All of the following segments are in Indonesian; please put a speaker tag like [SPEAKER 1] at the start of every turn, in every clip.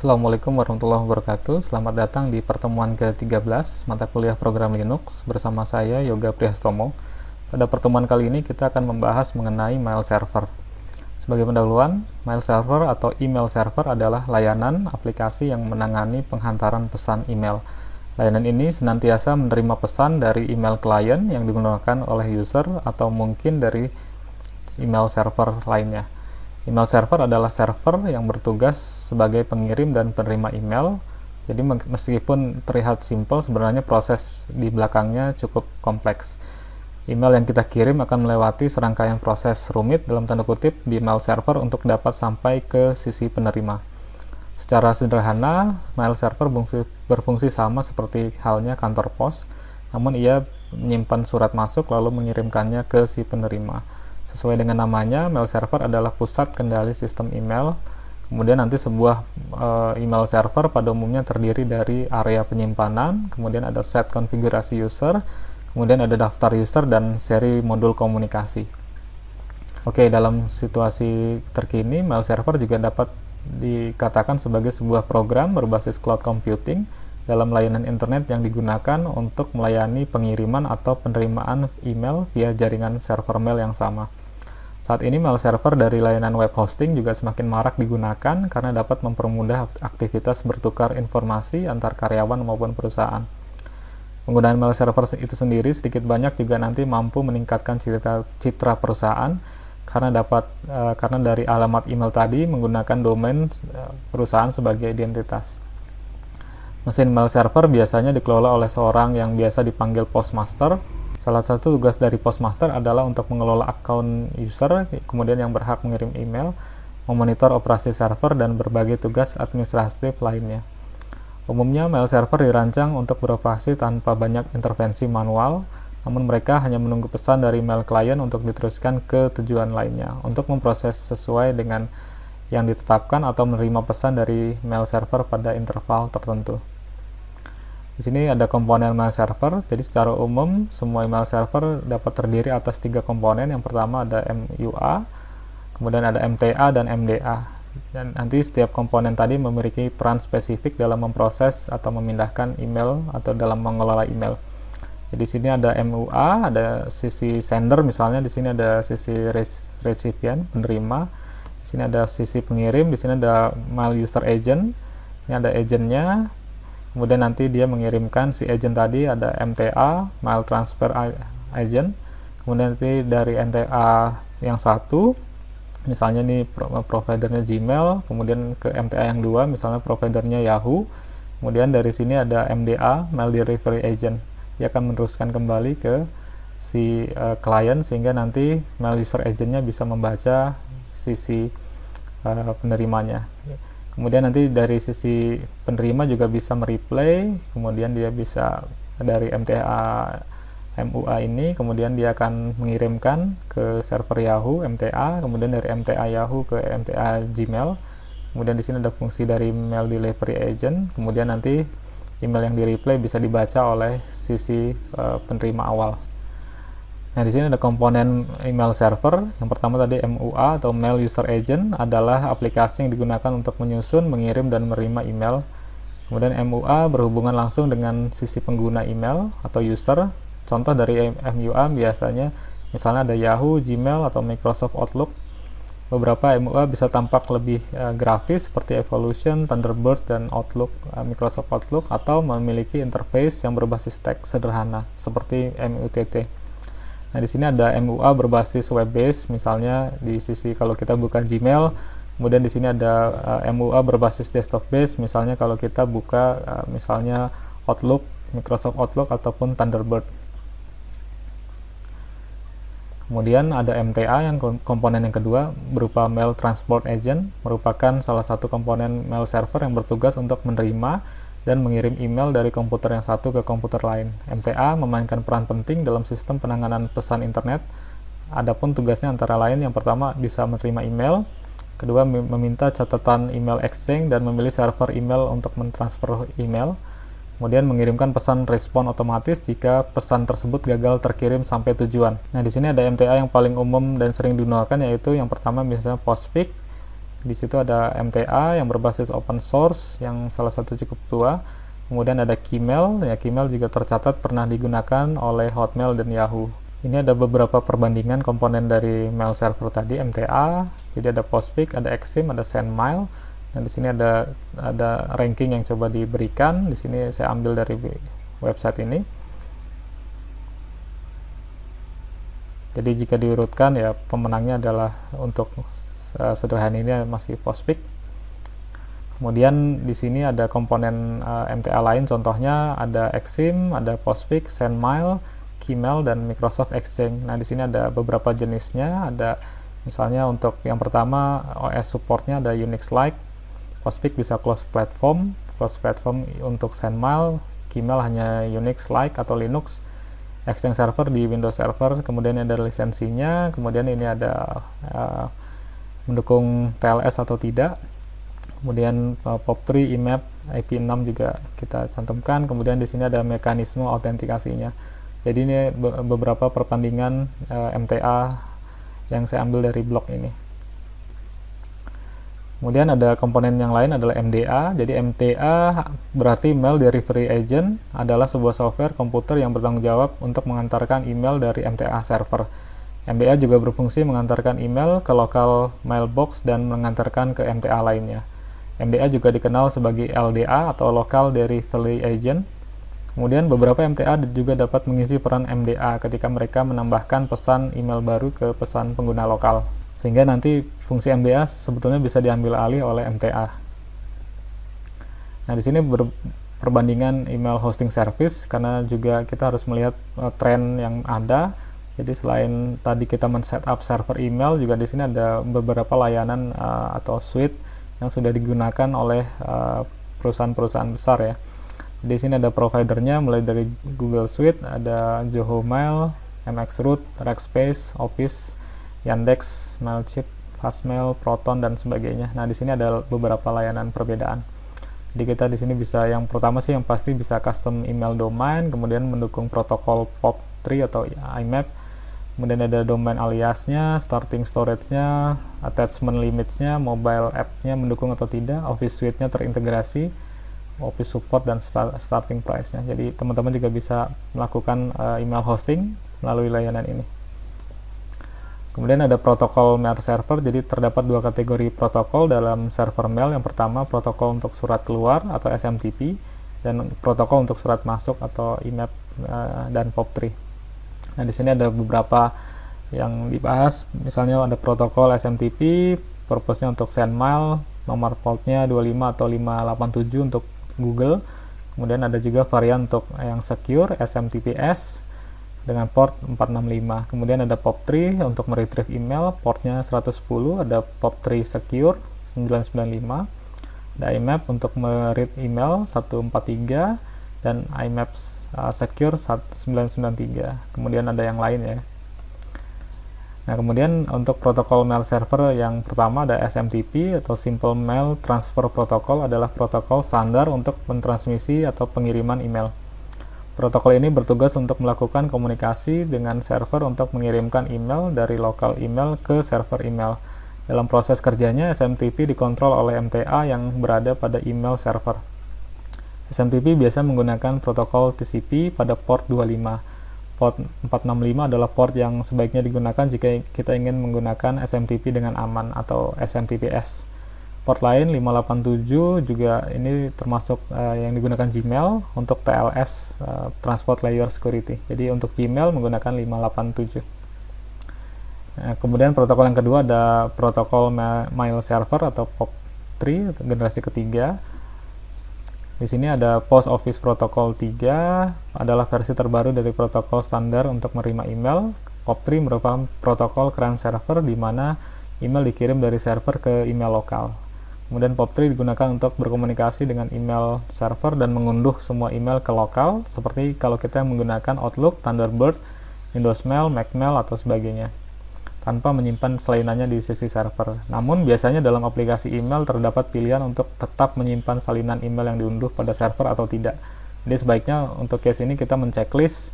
[SPEAKER 1] Assalamualaikum warahmatullahi wabarakatuh. Selamat datang di pertemuan ke-13 mata kuliah program Linux bersama saya Yoga Prihastomo. Pada pertemuan kali ini kita akan membahas mengenai mail server. Sebagai pendahuluan, mail server atau email server adalah layanan aplikasi yang menangani penghantaran pesan email. Layanan ini senantiasa menerima pesan dari email klien yang digunakan oleh user atau mungkin dari email server lainnya. Email server adalah server yang bertugas sebagai pengirim dan penerima email. Jadi meskipun terlihat simpel, sebenarnya proses di belakangnya cukup kompleks. Email yang kita kirim akan melewati serangkaian proses rumit dalam tanda kutip di email server untuk dapat sampai ke sisi penerima. Secara sederhana, mail server berfungsi sama seperti halnya kantor pos, namun ia menyimpan surat masuk lalu mengirimkannya ke si penerima. Sesuai dengan namanya, mail server adalah pusat kendali sistem email. Kemudian nanti sebuah email server pada umumnya terdiri dari area penyimpanan, kemudian ada set konfigurasi user, kemudian ada daftar user dan seri modul komunikasi. Oke, dalam situasi terkini, mail server juga dapat dikatakan sebagai sebuah program berbasis cloud computing dalam layanan internet yang digunakan untuk melayani pengiriman atau penerimaan email via jaringan server mail yang sama. Saat ini mail server dari layanan web hosting juga semakin marak digunakan karena dapat mempermudah aktivitas bertukar informasi antar karyawan maupun perusahaan. Penggunaan mail server itu sendiri sedikit banyak juga nanti mampu meningkatkan citra perusahaan karena dari alamat email tadi menggunakan domain perusahaan sebagai identitas. Mesin mail server biasanya dikelola oleh seorang yang biasa dipanggil postmaster. Salah satu tugas dari postmaster adalah untuk mengelola akun user, kemudian yang berhak mengirim email, memonitor operasi server, dan berbagai tugas administratif lainnya. Umumnya, mail server dirancang untuk beroperasi tanpa banyak intervensi manual, namun mereka hanya menunggu pesan dari mail klien untuk diteruskan ke tujuan lainnya, untuk memproses sesuai dengan yang ditetapkan atau menerima pesan dari mail server pada interval tertentu. Di sini ada komponen mail server. Jadi secara umum semua email server dapat terdiri atas 3 komponen. Yang pertama ada MUA, kemudian ada MTA dan MDA. Dan nanti setiap komponen tadi memiliki peran spesifik dalam memproses atau memindahkan email atau dalam mengelola email. Jadi di sini ada MUA, ada sisi sender misalnya, di sini ada sisi recipient, penerima. Di sini ada sisi pengirim, di sini ada mail user agent. Ini ada agentnya. Kemudian nanti dia mengirimkan si agent tadi, ada MTA, mail transfer agent. Kemudian nanti dari MTA yang satu, misalnya ini providernya Gmail, kemudian ke MTA yang dua, misalnya providernya Yahoo. Kemudian dari sini ada MDA, mail delivery agent. Dia akan meneruskan kembali ke si klien sehingga nanti mail user agentnya bisa membaca sisi penerimanya. Kemudian nanti dari sisi penerima juga bisa mereplay, kemudian dia bisa dari MTA MUA ini, kemudian dia akan mengirimkan ke server Yahoo MTA, kemudian dari MTA Yahoo ke MTA Gmail. Kemudian di sini ada fungsi dari mail delivery agent, kemudian nanti email yang di-replay bisa dibaca oleh sisi penerima awal. Nah, di sini ada komponen email server. Yang pertama tadi MUA atau Mail User Agent adalah aplikasi yang digunakan untuk menyusun, mengirim, dan menerima email. Kemudian MUA berhubungan langsung dengan sisi pengguna email atau user. Contoh dari MUA biasanya misalnya ada Yahoo, Gmail, atau Microsoft Outlook. Beberapa MUA bisa tampak lebih grafis seperti Evolution, Thunderbird, dan Outlook, Microsoft Outlook, atau memiliki interface yang berbasis teks sederhana seperti MUTT. Nah, di sini ada MUA berbasis web base, misalnya di sisi kalau kita buka Gmail, kemudian di sini ada MUA berbasis desktop base, misalnya kalau kita buka misalnya Outlook, Microsoft Outlook ataupun Thunderbird. Kemudian ada MTA yang komponen yang kedua berupa Mail Transport Agent, merupakan salah satu komponen mail server yang bertugas untuk menerima dan mengirim email dari komputer yang satu ke komputer lain. MTA memainkan peran penting dalam sistem penanganan pesan internet. Adapun tugasnya antara lain yang pertama bisa menerima email, kedua meminta catatan email exchange dan memilih server email untuk mentransfer email, kemudian mengirimkan pesan respon otomatis jika pesan tersebut gagal terkirim sampai tujuan. Nah, di sini ada MTA yang paling umum dan sering digunakan, yaitu yang pertama biasanya Postfix, Di situ ada MTA yang berbasis open source yang salah satu cukup tua. Kemudian ada Gmail, ya Gmail juga tercatat pernah digunakan oleh Hotmail dan Yahoo. Ini ada beberapa perbandingan komponen dari mail server tadi, MTA. Jadi ada Postfix, ada Exim, ada SendMail. Nah, di sini ada ranking yang coba diberikan. Di sini saya ambil dari website ini. Jadi jika diurutkan ya pemenangnya adalah untuk sederhana ini masih Postfix. Kemudian di sini ada komponen MTA lain, contohnya ada Exim, ada Postfix, SendMail, Gmail, dan Microsoft Exchange. Nah, di sini ada beberapa jenisnya. Ada misalnya untuk yang pertama OS supportnya ada Unix-like, Postfix bisa cross platform untuk SendMail, Gmail hanya Unix-like atau Linux, Exchange server di Windows Server, kemudian ada lisensinya, kemudian ini ada mendukung TLS atau tidak. Kemudian POP3, IMAP, IP6 juga kita cantumkan. Kemudian di sini ada mekanisme autentikasinya. Jadi ini beberapa perbandingan MTA yang saya ambil dari blog ini. Kemudian ada komponen yang lain adalah MDA. Jadi MTA berarti Mail Delivery Agent, adalah sebuah software komputer yang bertanggung jawab untuk mengantarkan email dari MTA server. MDA juga berfungsi mengantarkan email ke local mailbox dan mengantarkan ke MTA lainnya. MDA juga dikenal sebagai LDA atau Local Delivery Agent. Kemudian beberapa MTA juga dapat mengisi peran MDA ketika mereka menambahkan pesan email baru ke pesan pengguna lokal. Sehingga nanti fungsi MDA sebetulnya bisa diambil alih oleh MTA. Nah, di sini perbandingan email hosting service, karena juga kita harus melihat tren yang ada. Jadi selain tadi kita men-setup server email, juga di sini ada beberapa layanan atau suite yang sudah digunakan oleh perusahaan-perusahaan besar ya. Di sini ada providernya mulai dari Google Suite, ada Zoho Mail, MXRoot, Rackspace, Office, Yandex, Mailchimp, Fastmail, Proton, dan sebagainya. Nah, di sini ada beberapa layanan perbedaan. Jadi kita di sini bisa, yang pertama sih yang pasti bisa custom email domain, kemudian mendukung protokol POP3 atau IMAP. Kemudian ada domain aliasnya, starting storage-nya, attachment limits-nya, mobile app-nya mendukung atau tidak, Office Suite-nya terintegrasi, Office support, dan starting price-nya. Jadi teman-teman juga bisa melakukan email hosting melalui layanan ini. Kemudian ada protokol mail server. Jadi terdapat dua kategori protokol dalam server mail. Yang pertama protokol untuk surat keluar atau SMTP, dan protokol untuk surat masuk atau IMAP dan POP3. Nah, di sini ada beberapa yang dibahas. Misalnya ada protokol SMTP, purpose-nya untuk send mail, nomor portnya 25 atau 587 untuk Google. Kemudian ada juga varian untuk yang secure, SMTPS dengan port 465. Kemudian ada POP3 untuk meretrieve email, portnya 110. Ada POP3 secure 995. Ada IMAP untuk meread email 143. Dan IMAP secure 1993. Kemudian ada yang lain ya. Nah, kemudian untuk protokol mail server yang pertama ada SMTP atau Simple Mail Transfer Protocol, adalah protokol standar untuk mentransmisi atau pengiriman email. Protokol ini bertugas untuk melakukan komunikasi dengan server untuk mengirimkan email dari lokal email ke server email. Dalam proses kerjanya, SMTP dikontrol oleh MTA yang berada pada email server. SMTP biasa menggunakan protokol TCP pada port 25. Port 465 adalah port yang sebaiknya digunakan jika kita ingin menggunakan SMTP dengan aman atau SMTPS. Port lain 587 juga ini termasuk yang digunakan Gmail untuk TLS, Transport Layer Security. Jadi untuk Gmail menggunakan 587. Nah, kemudian protokol yang kedua ada protokol mail server atau POP3 generasi ketiga. Di sini ada Post Office Protocol 3, adalah versi terbaru dari protokol standar untuk menerima email. POP3 merupakan protokol client server di mana email dikirim dari server ke email lokal. Kemudian POP3 digunakan untuk berkomunikasi dengan email server dan mengunduh semua email ke lokal, seperti kalau kita menggunakan Outlook, Thunderbird, Windows Mail, Mac Mail, atau sebagainya, tanpa menyimpan salinannya di sisi server. Namun, biasanya dalam aplikasi email terdapat pilihan untuk tetap menyimpan salinan email yang diunduh pada server atau tidak. Jadi sebaiknya untuk case ini kita men-checklist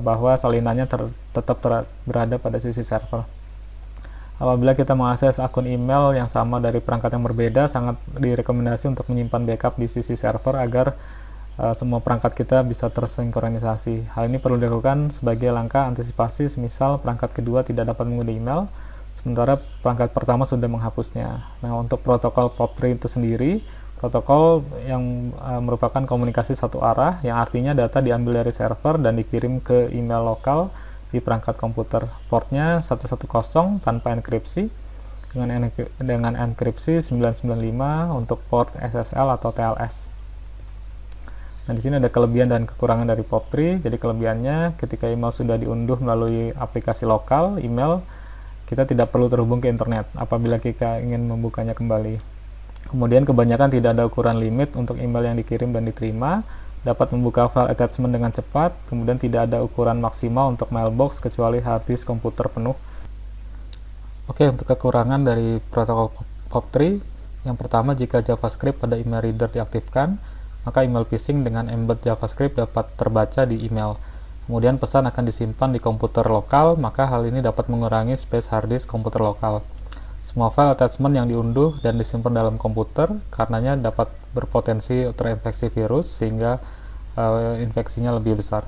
[SPEAKER 1] bahwa salinannya tetap berada pada sisi server. Apabila kita mengakses akun email yang sama dari perangkat yang berbeda, sangat direkomendasi untuk menyimpan backup di sisi server agar semua perangkat kita bisa tersinkronisasi. Hal ini perlu dilakukan sebagai langkah antisipasi semisal perangkat kedua tidak dapat mengunduh email, sementara perangkat pertama sudah menghapusnya. Nah, untuk protokol POP3 itu sendiri, protokol yang merupakan komunikasi satu arah, yang artinya data diambil dari server dan dikirim ke email lokal di perangkat komputer. Portnya 110 tanpa enkripsi, dengan enkripsi 995 untuk port SSL atau TLS. Nah, di sini ada kelebihan dan kekurangan dari POP3. Jadi kelebihannya, ketika email sudah diunduh melalui aplikasi lokal email, kita tidak perlu terhubung ke internet apabila kita ingin membukanya kembali. Kemudian kebanyakan tidak ada ukuran limit untuk email yang dikirim dan diterima, dapat membuka file attachment dengan cepat, kemudian tidak ada ukuran maksimal untuk mailbox kecuali hard disk komputer penuh. Oke, untuk kekurangan dari protokol POP3, yang pertama, jika JavaScript pada email reader diaktifkan, maka email phishing dengan embed JavaScript dapat terbaca di email. Kemudian pesan akan disimpan di komputer lokal, maka hal ini dapat mengurangi space hard disk komputer lokal. Semua file attachment yang diunduh dan disimpan dalam komputer, karenanya dapat berpotensi terinfeksi virus sehingga infeksinya lebih besar.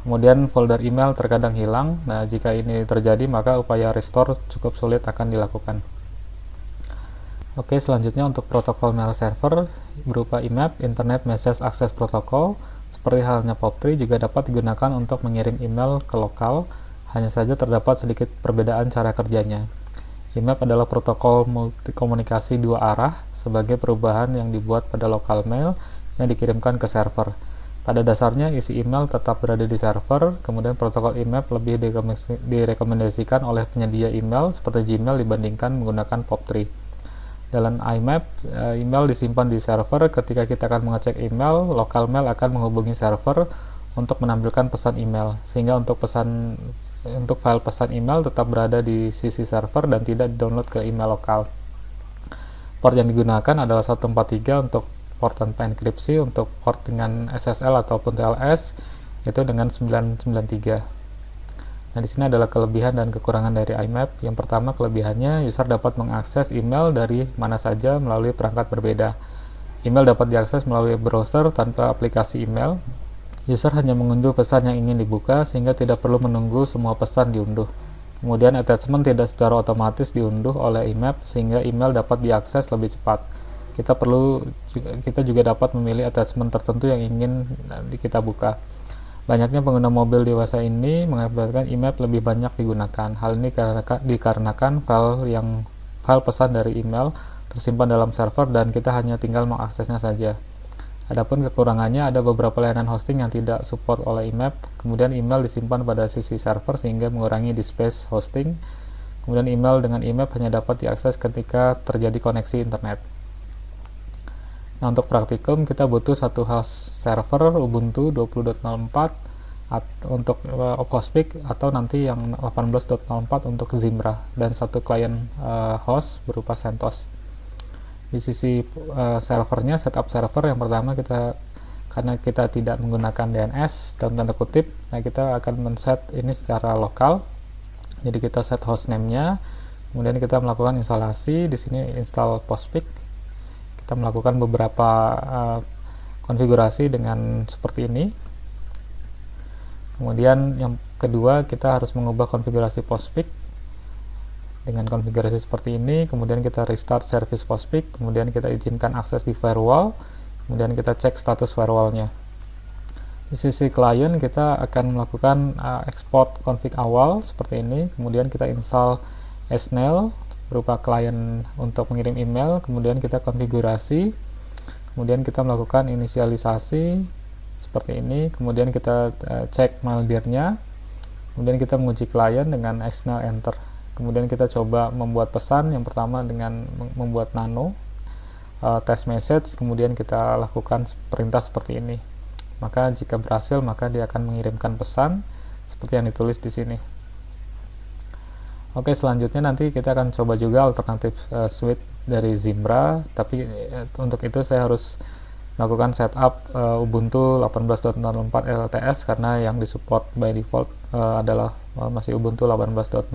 [SPEAKER 1] Kemudian folder email terkadang hilang. Nah, jika ini terjadi, maka upaya restore cukup sulit akan dilakukan. Oke, selanjutnya untuk protokol mail server berupa IMAP, Internet Message Access Protocol, seperti halnya POP3 juga dapat digunakan untuk mengirim email ke lokal, hanya saja terdapat sedikit perbedaan cara kerjanya. IMAP adalah protokol multikomunikasi dua arah sebagai perubahan yang dibuat pada local mail yang dikirimkan ke server. Pada dasarnya, isi email tetap berada di server, kemudian protokol IMAP lebih direkomendasikan oleh penyedia email seperti Gmail dibandingkan menggunakan POP3. Dalam IMAP, email disimpan di server. Ketika kita akan mengecek email, local mail akan menghubungi server untuk menampilkan pesan email, sehingga untuk file pesan email tetap berada di sisi server dan tidak di-download ke email lokal. Port yang digunakan adalah 143 untuk port tanpa enkripsi, untuk port dengan SSL ataupun TLS itu dengan 993. Nah, di sini adalah kelebihan dan kekurangan dari IMAP. Yang pertama, kelebihannya, user dapat mengakses email dari mana saja melalui perangkat berbeda. Email dapat diakses melalui browser tanpa aplikasi email. User hanya mengunduh pesan yang ingin dibuka, sehingga tidak perlu menunggu semua pesan diunduh. Kemudian, attachment tidak secara otomatis diunduh oleh IMAP, sehingga email dapat diakses lebih cepat. Kita juga dapat memilih attachment tertentu yang ingin kita buka. Banyaknya pengguna mobil dewasa ini mengakibatkan IMAP lebih banyak digunakan. Hal ini dikarenakan file pesan dari email tersimpan dalam server dan kita hanya tinggal mengaksesnya saja. Adapun kekurangannya, ada beberapa layanan hosting yang tidak support oleh IMAP. Kemudian email disimpan pada sisi server sehingga mengurangi di space hosting. Kemudian email dengan IMAP hanya dapat diakses ketika terjadi koneksi internet. Nah, untuk praktikum kita butuh satu host server Ubuntu 20.04 untuk Ophospik, atau nanti yang 18.04 untuk Zimbra, dan satu klien host berupa CentOS. Di sisi servernya, setup server yang pertama, karena kita tidak menggunakan DNS dalam tanda kutip, nah kita akan men-set ini secara lokal. Jadi kita set hostname-nya, kemudian kita melakukan instalasi. Di sini install Postfix. Kita melakukan beberapa konfigurasi dengan seperti ini. Kemudian yang kedua, kita harus mengubah konfigurasi Postfix dengan konfigurasi seperti ini. Kemudian kita restart service Postfix, kemudian kita izinkan akses di firewall, kemudian kita cek status firewallnya. Di sisi klien kita akan melakukan export config awal seperti ini, kemudian kita install snail berupa klien untuk mengirim email, kemudian kita konfigurasi, kemudian kita melakukan inisialisasi seperti ini, kemudian kita cek malware-nya, kemudian kita menguji klien dengan snail enter, kemudian kita coba membuat pesan. Yang pertama dengan membuat nano test message, kemudian kita lakukan perintah seperti ini. Maka jika berhasil, maka dia akan mengirimkan pesan seperti yang ditulis di sini. Oke, selanjutnya nanti kita akan coba juga alternatif suite dari Zimbra, tapi untuk itu saya harus melakukan setup Ubuntu 18.04 LTS karena yang disupport by default adalah masih Ubuntu 18.04.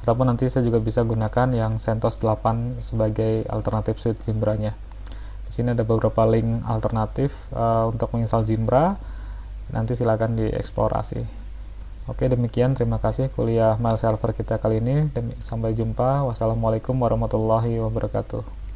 [SPEAKER 1] ataupun nanti saya juga bisa gunakan yang CentOS 8 sebagai alternatif suite Zimbra-nya. Di sini ada beberapa link alternatif untuk menginstal Zimbra. Nanti silakan dieksplorasi. Oke, demikian, terima kasih kuliah mail server kita kali ini. Sampai jumpa. Wassalamualaikum warahmatullahi wabarakatuh.